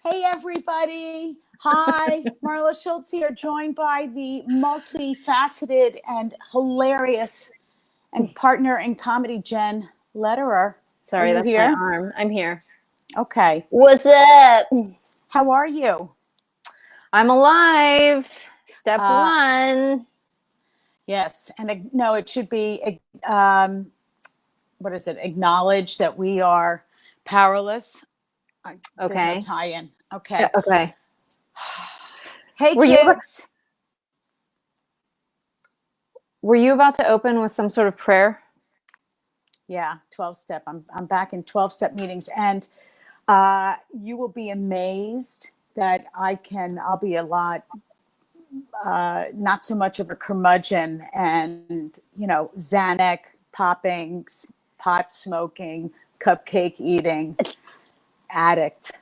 Hey, everybody. Hi, Marla Schultz here, joined by the multifaceted and hilarious and partner in comedy, Jenn Lederer. Are Sorry, you that's my here? arm. I'm here. Okay. What's up? How are you? I'm alive. Step Uh, one. yes. And no, it should be, what is it? Acknowledge that we are powerless. There's no Okay. tie-in. Okay. Okay. Hey, Were you kids. were you about to open with some sort of prayer? Yeah, 12 step. I'm back in 12-step meetings, and you will be amazed that I'll be a lot, not so much of a curmudgeon and, Xanax popping, pot smoking, cupcake eating addict.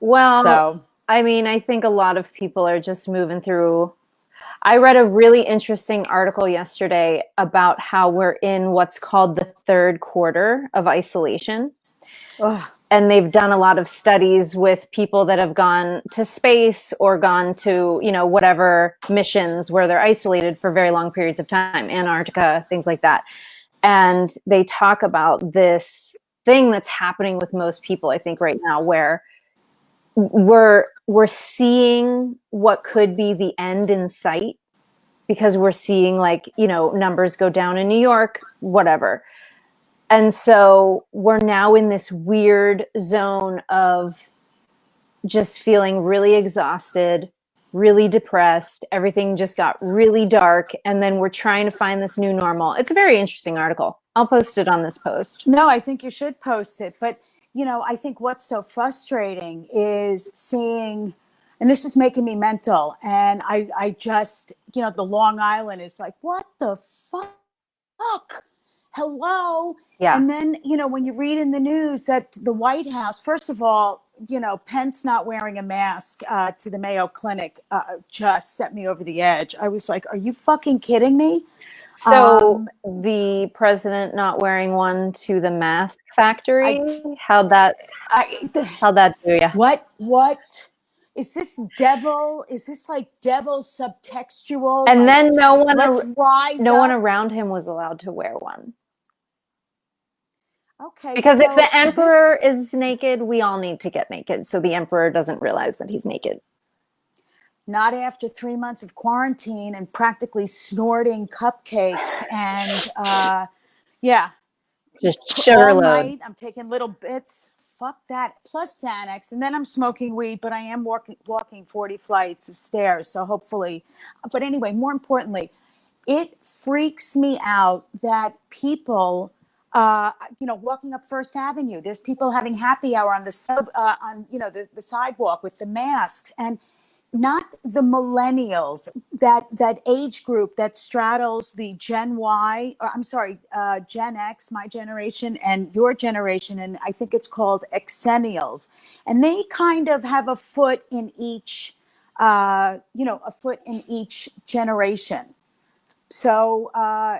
Well, So, I mean, I think a lot of people are just moving through. I read a really interesting article yesterday about how we're in what's called the third quarter of isolation. ugh, And they've done a lot of studies with people that have gone to space or gone to, whatever missions where they're isolated for very long periods of time, Antarctica, things like that. And they talk about this thing that's happening with most people, I think, right now, where we're seeing what could be the end in sight because we're seeing numbers go down in New York, whatever. And so we're now in this weird zone of just feeling really exhausted, really depressed. Everything just got really dark. And then we're trying to find this new normal. It's a very interesting article. I'll post it on this post. no, I think you should post it. But, I think what's so frustrating is seeing, and this is making me mental. And I just, the Long Island is like, what the fuck? Hello. Yeah. And then, when you read in the news that the White House, first of all, Pence not wearing a mask to the Mayo Clinic just set me over the edge. I was like, are you fucking kidding me? So the president not wearing one to the mask factory, I, how'd that I, how'd that do ya? what is this devil? Is this like devil subtextual? And Like, then let's rise no one up. around him was allowed to wear one. Okay, Because if so the emperor is naked, we all need to get naked. So the emperor doesn't realize that he's naked. not after 3 months of quarantine and practically snorting cupcakes and yeah, Just sugar all load. night I'm taking little bits. Fuck that. Plus Xanax, and then I'm smoking weed, but I am walking 40 flights of stairs. So hopefully, but anyway, more importantly, it freaks me out that people, walking up First Avenue, there's people having happy hour on the the sidewalk with the masks, and not the millennials, that age group that straddles the Gen Y, or I'm sorry, Gen X, my generation, and your generation, and I think it's called Exennials, and they kind of have a foot in each, a foot in each generation. So,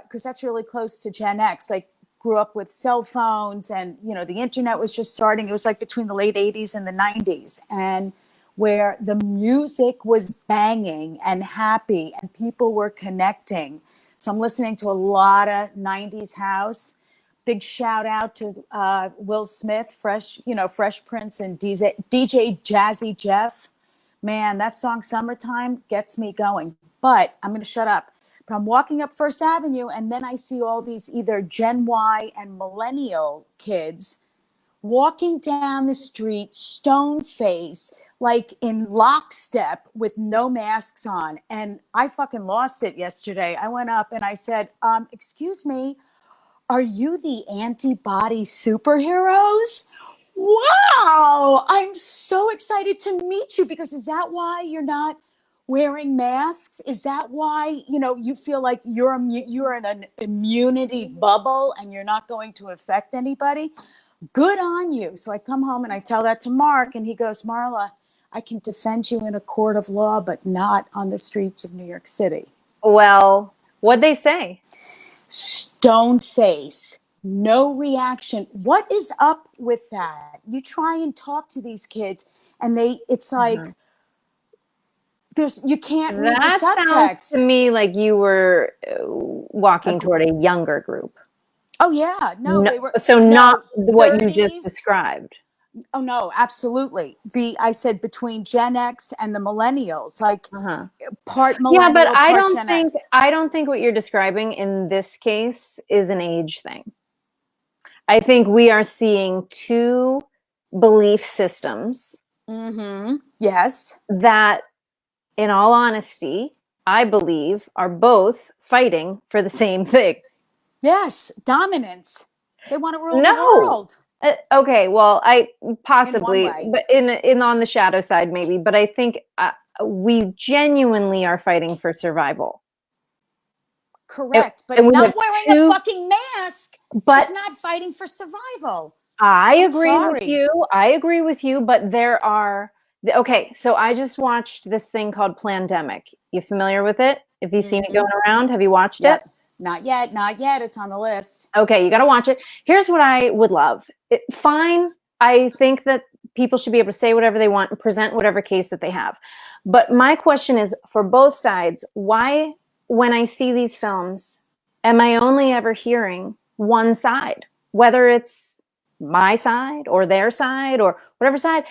because that's really close to Gen X, like grew up with cell phones, and the internet was just starting. It was like between the late 80s and the 90s, and where the music was banging and happy and people were connecting. So I'm listening to a lot of 90s house. Big shout out to Will Smith, Fresh Prince, and DJ Jazzy Jeff. Man, that song Summertime gets me going. But I'm going to shut up. But I'm walking up First Avenue, and then I see all these either Gen Y and millennial kids walking down the street, stone face, like in lockstep with no masks on. And I fucking lost it yesterday. I went up and I said, excuse me, are you the antibody superheroes? Wow, I'm so excited to meet you, because is that why you're not wearing masks? Is that why, you feel like you're in an immunity bubble and you're not going to affect anybody? Good on you. So I come home and I tell that to Mark, and he goes, Marla, I can defend you in a court of law, but not on the streets of New York City. Well, what'd they say? Stone face, No reaction. What is up with that? You try and talk to these kids and it's like, you can't read the That sounds to subtext. me like you were walking toward a younger group. Oh yeah, no, No, they were so not no what you just 30s. described. Oh no, absolutely. I said between Gen X and the millennials, like part Yeah, but millennial, part Gen X. I don't think what you're describing in this case is an age thing. I think we are seeing two belief systems Yes. that, in all honesty, I believe are both fighting for the same thing. Yes, dominance. They want to rule the No. world. Okay, well, I possibly, In one way. but in on the shadow side maybe, but I think we genuinely are fighting for survival. Correct, but And we not have wearing a two, fucking mask but is not fighting for survival. I I'm agree with sorry. you. I agree with you, but there are okay, so I just watched this thing called Plandemic. You familiar with it? Have you seen it going around? Have you watched it? Yep. Not yet, not yet. It's on the list. Okay, you got to watch it. Here's what I would love. Fine. I think that people should be able to say whatever they want and present whatever case that they have. But my question is for both sides, why, when I see these films, am I only ever hearing one side? Whether it's my side or their side or whatever side,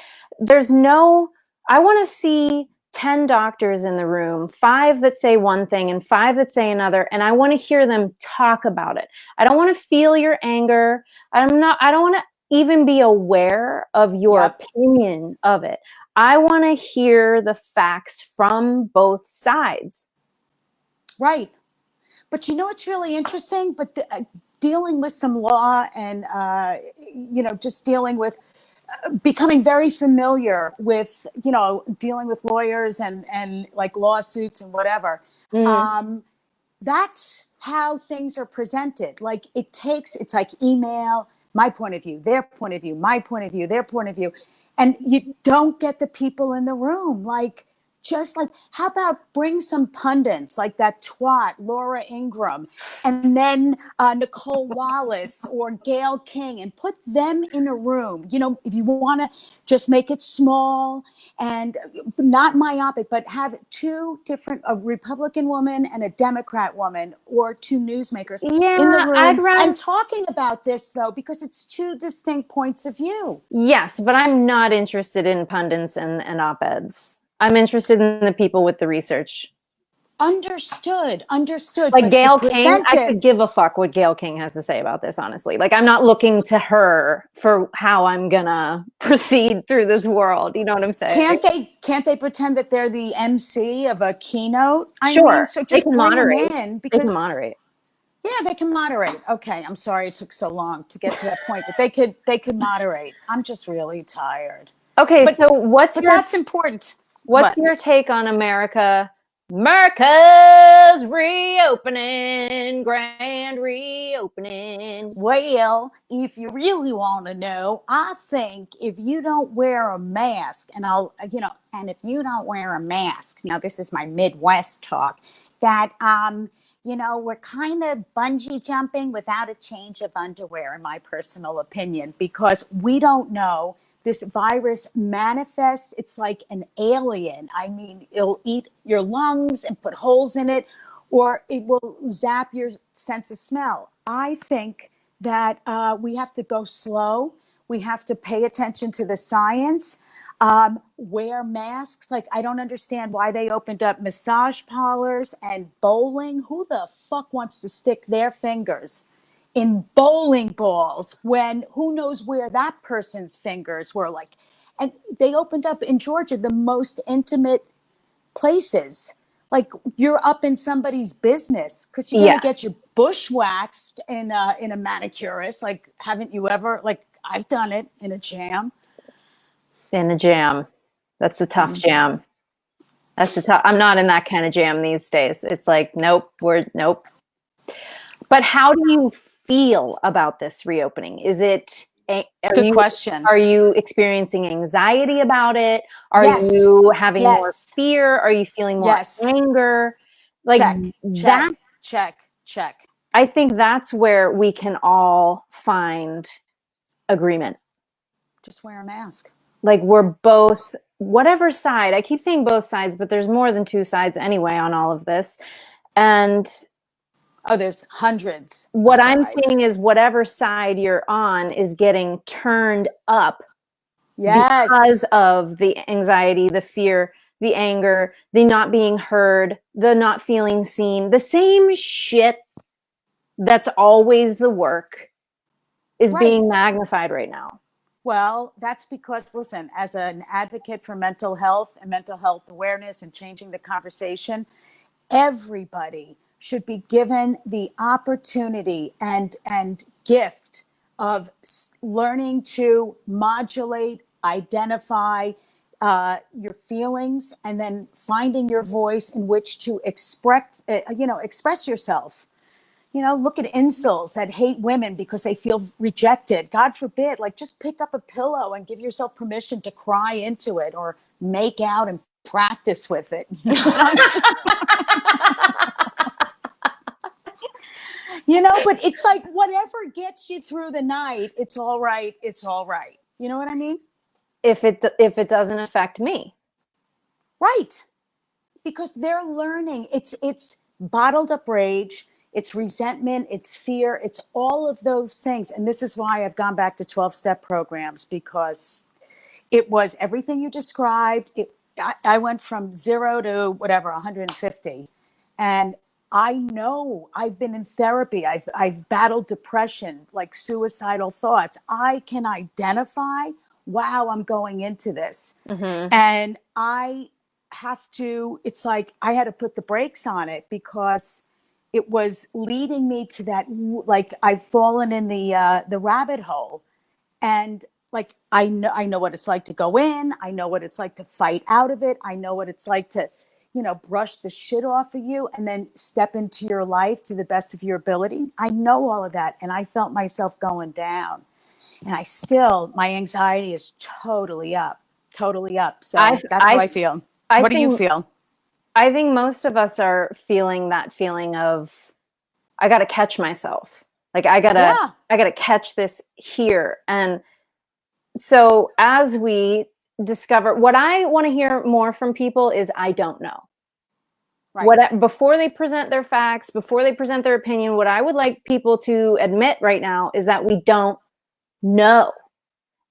I want to see 10 doctors in the room, 5 that say one thing and 5 that say another, and I want to hear them talk about it. I don't want to feel your anger. I don't want to even be aware of your opinion of it. I want to hear the facts from both sides. Right. But you know what's really interesting? But dealing with some law and, just dealing with becoming very familiar with, dealing with lawyers and like lawsuits and whatever. That's how things are presented. Like it's like email, my point of view, their point of view, my point of view, their point of view. And you don't get the people in the room. Like, just like, how about bring some pundits like that twat, Laura Ingraham, and then Nicole Wallace or Gail King, and put them in a room. If you want to just make it small and not myopic, but have two different, a Republican woman and a Democrat woman, or two newsmakers in the room and talking about this, though, because it's two distinct points of view. Yes, but I'm not interested in pundits and op-eds. I'm interested in the people with the research. Understood. Like Gail King, I could give a fuck what Gail King has to say about this, honestly. Like, I'm not looking to her for how I'm gonna proceed through this world. You know what I'm saying? Can't they pretend that they're the MC of a keynote? Sure. So just bring moderate. them in. They can moderate. Yeah, they can moderate. Okay, I'm sorry it took so long to get to that point, but they could moderate. I'm just really tired. Okay, so that's important. What's your take on America's reopening, grand reopening? Well, if you really want to know, I think if you don't wear a mask, and if you don't wear a mask, now this is my Midwest talk, that, we're kind of bungee jumping without a change of underwear, in my personal opinion, because we don't know. This virus manifests, it's like an alien. I mean, it'll eat your lungs and put holes in it, or it will zap your sense of smell. I think that we have to go slow. We have to pay attention to the science. Wear masks. Like, I don't understand why they opened up massage parlors and bowling. Who the fuck wants to stick their fingers in bowling balls when who knows where that person's fingers were? Like, and they opened up in Georgia the most intimate places. Like, you're up in somebody's business because you're going to get your bushwhacked in a manicurist. Like, haven't you ever? Like, I've done it in a jam. In a jam. That's a tough jam. I'm not in that kind of jam these days. It's like, nope. But how do you feel about this reopening? Is it good question? Are you experiencing anxiety about it? Are you having more fear? Are you feeling more anger? Like check. I think that's where we can all find agreement. Just wear a mask. Like we're both, whatever side, I keep saying both sides, but there's more than two sides anyway on all of this. And oh, there's hundreds. What I'm saying is whatever side you're on is getting turned up. Yes. Because of the anxiety, the fear, the anger, the not being heard, the not feeling seen, the same shit that's always the work is being magnified right now. Well, that's because, listen, as an advocate for mental health and mental health awareness and changing the conversation, everybody should be given the opportunity and gift of learning to modulate, identify your feelings, and then finding your voice in which to express yourself. Look at incels that hate women because they feel rejected. God forbid, like just pick up a pillow and give yourself permission to cry into it or make out and practice with it. But it's like whatever gets you through the night, it's all right. It's all right. You know what I mean? If it doesn't affect me. Right. Because they're learning. It's bottled up rage. It's resentment, it's fear, it's all of those things. And this is why I've gone back to 12-step programs, because it was everything you described. I went from 0 to 150. And I know I've been in therapy. I've battled depression, like suicidal thoughts. I can identify, wow, I'm going into this. Mm-hmm. And it's like I had to put the brakes on it because it was leading me to that, like I've fallen in the rabbit hole. And like, I know what it's like to go in. I know what it's like to fight out of it. I know what it's like to, brush the shit off of you and then step into your life to the best of your ability. I know all of that. And I felt myself going down. And my anxiety is totally up. So that's how I feel. What do you feel? I think most of us are feeling that feeling of, I got to catch myself. Like I got to catch this here. And so as we discover, what I want to hear more from people is, I don't know. Right. Before they present their facts, before they present their opinion, what I would like people to admit right now is that we don't know.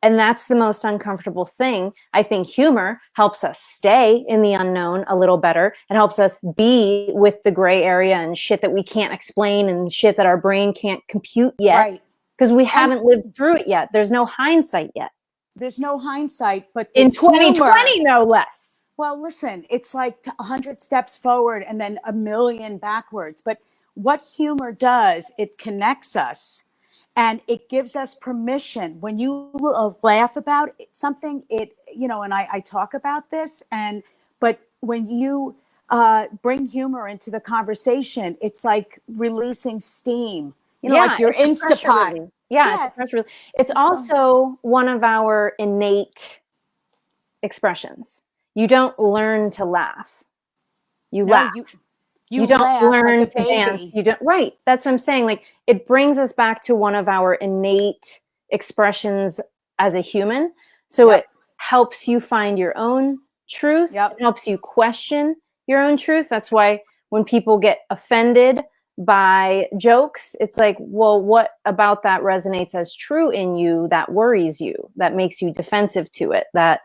And that's the most uncomfortable thing. I think humor helps us stay in the unknown a little better. It helps us be with the gray area and shit that we can't explain and shit that our brain can't compute yet. Right. Because we haven't lived through it yet. There's no hindsight yet. There's no hindsight, but in 2020, no less. Well, listen, it's like 100 steps forward and then a million backwards. But what humor does, it connects us. And it gives us permission when you laugh about something, and I talk about this, but when you bring humor into the conversation, it's like releasing steam, like your Instapot. Yeah. It's also one of our innate expressions. You don't learn to laugh. You laugh. You don't learn to dance. You don't. Right. That's what I'm saying. Like, it brings us back to one of our innate expressions as a human. So it helps you find your own truth. It helps you question your own truth. That's why when people get offended by jokes, it's like, well, what about that resonates as true in you that worries you, that makes you defensive to it, that,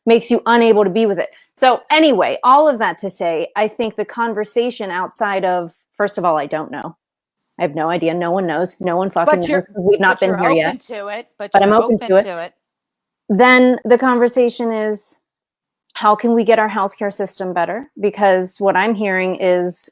makes you unable to be with it. So anyway, all of that to say, I think the conversation outside of, first of all, I don't know. I have no idea. No one knows. No one fucking knows. We've not been here yet. But I'm open to it. Then the conversation is, how can we get our healthcare system better? Because what I'm hearing is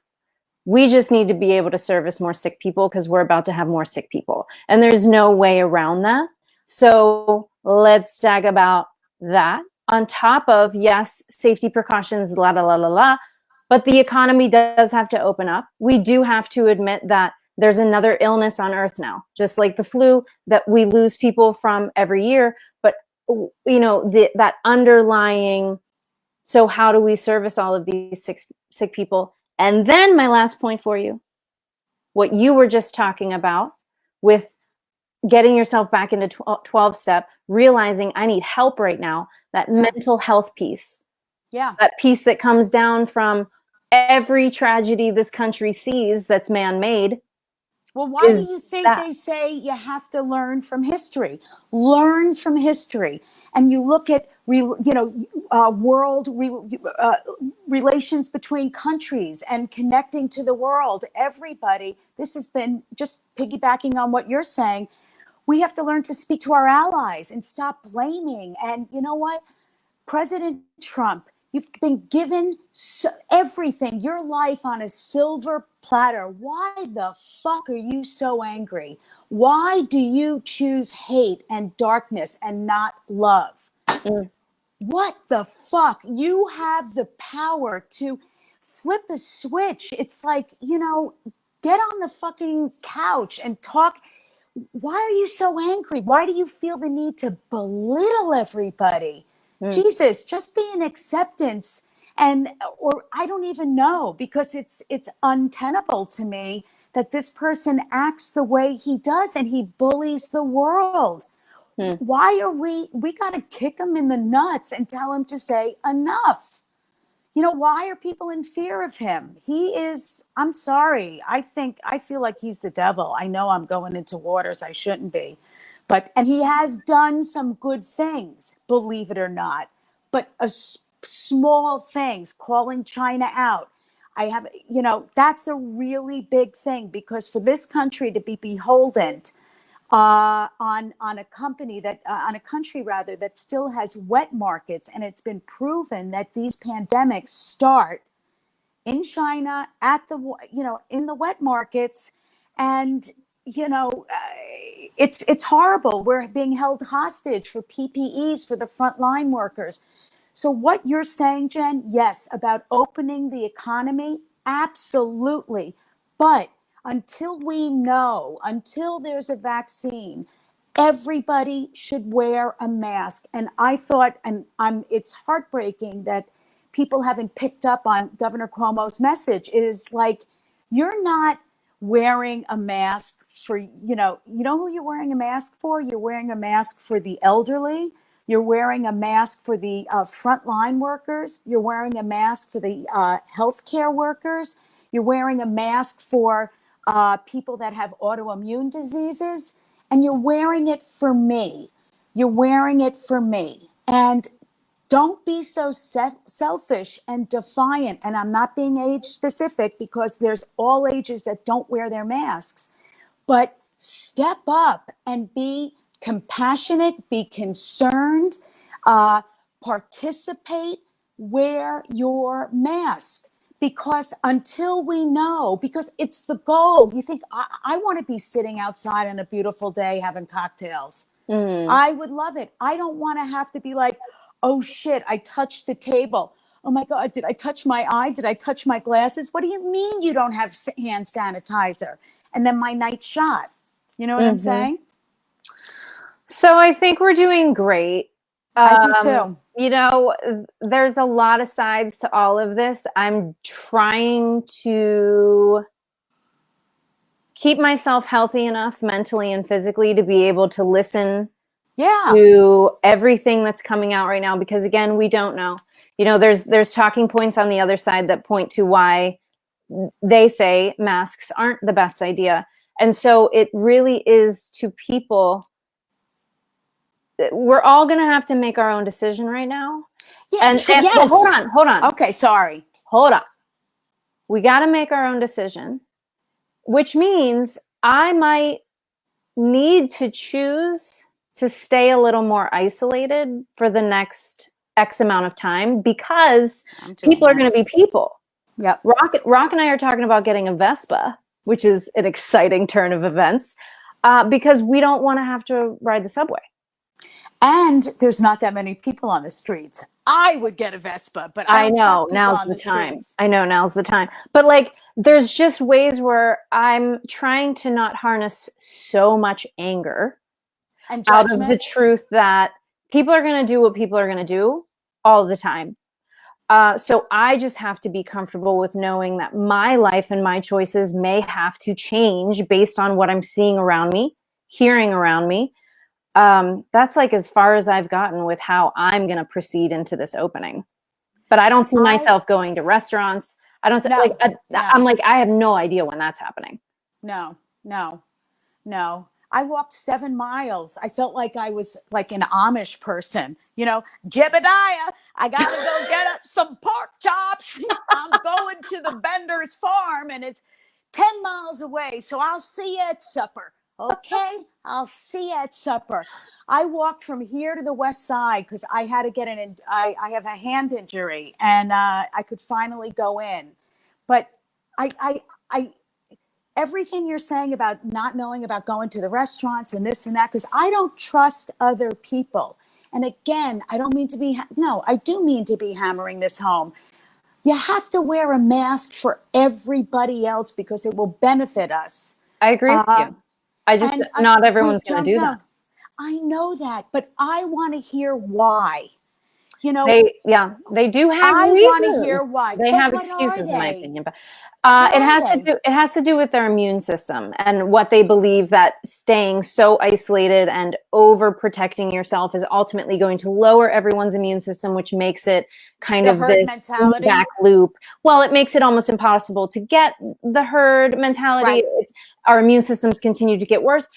we just need to be able to service more sick people because we're about to have more sick people. And there's no way around that. So let's talk about that. On top of, yes, safety precautions, but the economy does have to open up. We do have to admit that there's another illness on Earth now, just like the flu that we lose people from every year. But, that underlying, so how do we service all of these sick people? And then my last point for you, what you were just talking about with getting yourself back into 12 step, realizing I need help right now, that mental health piece. Yeah. That piece that comes down from every tragedy this country sees that's man-made. Well, why do you think they say you have to learn from history? Learn from history. And you look at, world relations between countries and connecting to the world. Everybody, this has been just piggybacking on what you're saying. We have to learn to speak to our allies and stop blaming. And you know what? President Trump, you've been given everything, your life on a silver platter. Why the fuck are you so angry? Why do you choose hate and darkness and not love? What the fuck? You have the power to flip a switch. It's like, get on the fucking couch and talk. Why are you so angry? Why do you feel the need to belittle everybody? Jesus, just be in acceptance. Or I don't even know, because it's untenable to me that this person acts the way he does and he bullies the world. Why are we got to kick him in the nuts and tell him to say enough? Why are people in fear of him? I'm sorry. I feel like he's the devil. I know I'm going into waters I shouldn't be. And he has done some good things, believe it or not, but small things, calling China out. That's a really big thing, because for this country to be beholden on a country that still has wet markets, and it's been proven that these pandemics start in China in the wet markets, and it's horrible. We're being held hostage for PPEs for the frontline workers. So what you're saying, Jen, yes, about opening the economy, absolutely. But until there's a vaccine, everybody should wear a mask. And I thought, it's heartbreaking that people haven't picked up on Governor Cuomo's message. It is like, you're not wearing a mask for, you know who you're wearing a mask for? You're wearing a mask for the elderly. You're wearing a mask for the frontline workers. You're wearing a mask for the healthcare workers. You're wearing a mask for people that have autoimmune diseases. And you're wearing it for me. You're wearing it for me. And don't be so selfish and defiant. And I'm not being age specific, because there's all ages that don't wear their masks. But step up and be compassionate, be concerned, participate, wear your mask. Because until we know, because it's the goal. You think, I want to be sitting outside on a beautiful day having cocktails. I would love it. I don't want to have to be like, oh shit, I touched the table. Oh my God, did I touch my eye? Did I touch my glasses? What do you mean you don't have hand sanitizer? And then my night shot. You know what I'm saying? So I think we're doing great. I do too. There's a lot of sides to all of this. I'm trying to keep myself healthy enough mentally and physically to be able to listen to everything that's coming out right now, because again, we don't know. There's talking points on the other side that point to why they say masks aren't the best idea. And so it really is to people. We're all going to have to make our own decision right now. Yeah. Yes. Hold on. Okay. Sorry. Hold on. We got to make our own decision, which means I might need to choose to stay a little more isolated for the next X amount of time, because people are going to be people. Yep. Rock and I are talking about getting a Vespa, which is an exciting turn of events, because we don't want to have to ride the subway. And there's not that many people on the streets. I would get a Vespa, but I know now's the time. I know now's the time. But there's just ways where I'm trying to not harness so much anger and out of the truth that people are going to do what people are going to do all the time. So I just have to be comfortable with knowing that my life and my choices may have to change based on what I'm seeing around me, hearing around me. That's like as far as I've gotten with how I'm going to proceed into this opening. But I don't see myself going to restaurants. I don't No, I'm like, I have no idea when that's happening. no. I walked 7 miles. I felt like I was like an Amish person, Jebediah, I got to go get up some pork chops. I'm going to the vendor's farm and it's 10 miles away. So I'll see you at supper. Okay. I'll see you at supper. I walked from here to the West Side because I had to get I have a hand injury and I could finally go in. But I everything you're saying about not knowing about going to the restaurants and this and that, because I don't trust other people. And again, I don't mean to be, no, I do mean to be hammering this home. You have to wear a mask for everybody else because it will benefit us. I agree with you. Not everyone's going to do that. I know that, but I want to hear why. They do have reasons. I want to hear why. They have excuses, in my opinion. But it has to do with their immune system and what they believe that staying so isolated and overprotecting yourself is ultimately going to lower everyone's immune system, which makes it kind of this feedback loop. Well, it makes it almost impossible to get the herd mentality. Right. Our immune systems continue to get worse.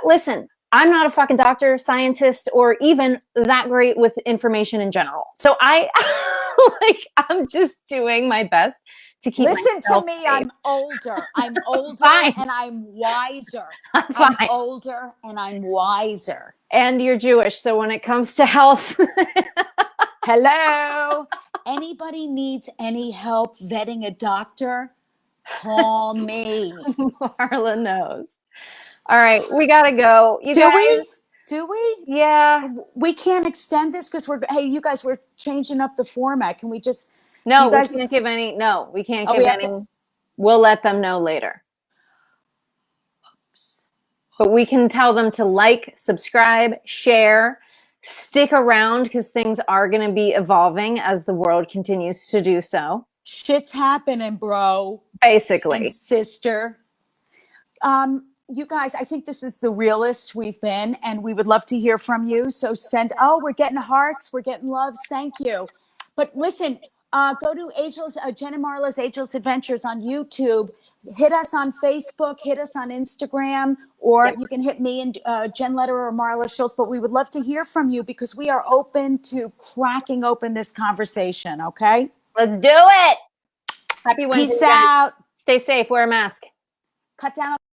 Listen, I'm not a fucking doctor, scientist, or even that great with information in general. So I'm just doing my best to keep Listen to me, safe. I'm older and I'm wiser. I'm older and I'm wiser. And you're Jewish, so when it comes to health. Hello. Anybody needs any help vetting a doctor? Call me. Marla knows. All right, we gotta go. Do we? Yeah. We can't extend this because you guys, we're changing up the format. Can we just? No, we can't give any. No, we can't give any. We'll let them know later. Oops. But we can tell them to like, subscribe, share, stick around because things are going to be evolving as the world continues to do so. Shit's happening, bro. Basically. And sister. You guys, I think this is the realest we've been, and we would love to hear from you. So we're getting hearts, we're getting loves. Thank you. But listen, go to Jenn and Marla's Ageless Adventures on YouTube. Hit us on Facebook, hit us on Instagram, or you can hit me and Jenn Lederer or Marla Schultz. But we would love to hear from you because we are open to cracking open this conversation. Okay? Let's do it. Happy Wednesday. Peace out. Stay safe. Wear a mask. Cut down.